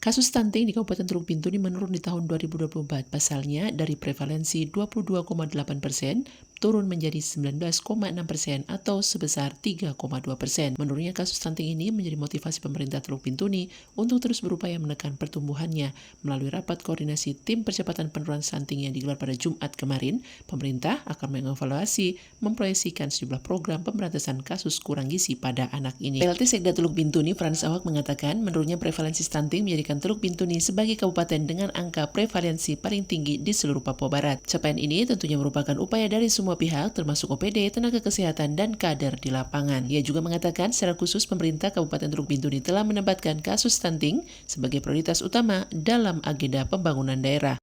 Kasus stunting di Kabupaten Teluk Bintuni menurun di tahun 2024. Pasalnya, dari prevalensi 22,8% turun menjadi 19,6% atau sebesar 3,2%. Menurunnya kasus stunting ini menjadi motivasi pemerintah Teluk Bintuni untuk terus berupaya menekan pertumbuhannya. Melalui rapat koordinasi tim percepatan penurunan stunting yang digelar pada Jumat kemarin, pemerintah akan mengevaluasi, memproyeksikan sejumlah program pemberantasan kasus kurang gizi pada anak ini. PLT Sekda Teluk Bintuni, Frans Awak, mengatakan menurunnya prevalensi stunting menjadikan Teluk Bintuni sebagai kabupaten dengan angka prevalensi paling tinggi di seluruh Papua Barat. Capaian ini tentunya merupakan upaya dari semua pihak, termasuk OPD, tenaga kesehatan, dan kader di lapangan. Ia juga mengatakan secara khusus pemerintah Kabupaten Teluk Bintuni telah menempatkan kasus stunting sebagai prioritas utama dalam agenda pembangunan daerah.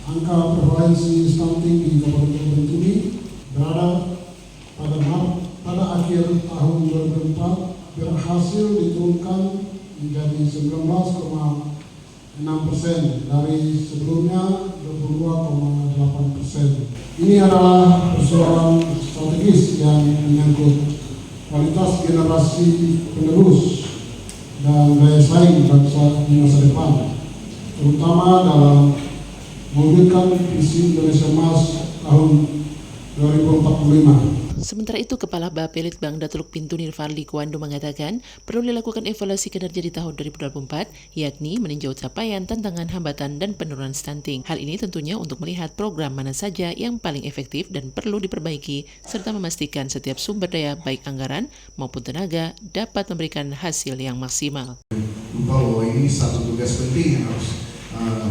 Angka prevalensi stunting di Kabupaten Teluk Bintuni berada pada akhir tahun 2004 berhasil diturunkan menjadi 19,6% dari sebelumnya 22,8%. Ini adalah persoalan strategis yang menyangkut kualitas generasi penerus dan daya saing bangsa di masa depan, terutama dalam mewujudkan visi Indonesia Emas tahun 2045. Sementara itu, Kepala Bapelitbang Teluk Bintuni Farli Kuando mengatakan perlu dilakukan evaluasi kinerja di tahun 2024, yakni meninjau capaian, tantangan, hambatan, dan penurunan stunting. Hal ini tentunya untuk melihat program mana saja yang paling efektif dan perlu diperbaiki, serta memastikan setiap sumber daya, baik anggaran maupun tenaga, dapat memberikan hasil yang maksimal. Bahwa ini satu tugas penting yang harus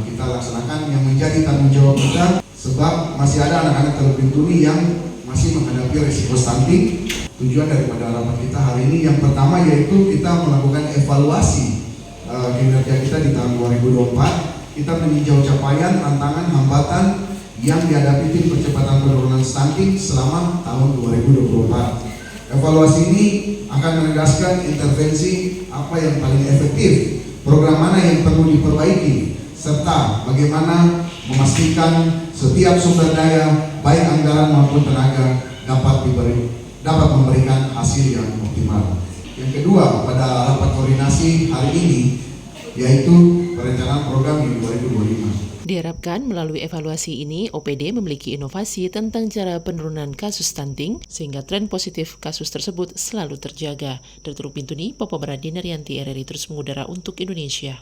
kita laksanakan, yang menjadi tanggung jawab kita, sebab masih ada anak-anak Teluk Bintuni yang masih menghadapi risiko stunting. Tujuan daripada rapat kita hari ini yang pertama yaitu kita melakukan evaluasi kinerja kita di tahun 2024. Kita meninjau capaian, tantangan, hambatan yang dihadapi tim percepatan penurunan stunting selama tahun 2024. Evaluasi ini akan menegaskan intervensi apa yang paling efektif, program mana yang perlu diperbaiki, serta bagaimana memastikan setiap sumber daya, baik anggaran maupun tenaga, dapat memberikan hasil yang optimal. Yang kedua, pada rapat koordinasi hari ini, yaitu perencanaan program di 2025. Diharapkan melalui evaluasi ini, OPD memiliki inovasi tentang cara penurunan kasus stunting, sehingga tren positif kasus tersebut selalu terjaga. Dari Teluk Bintuni, Papua Barat, Dinaryanti, RRI terus mengudara untuk Indonesia.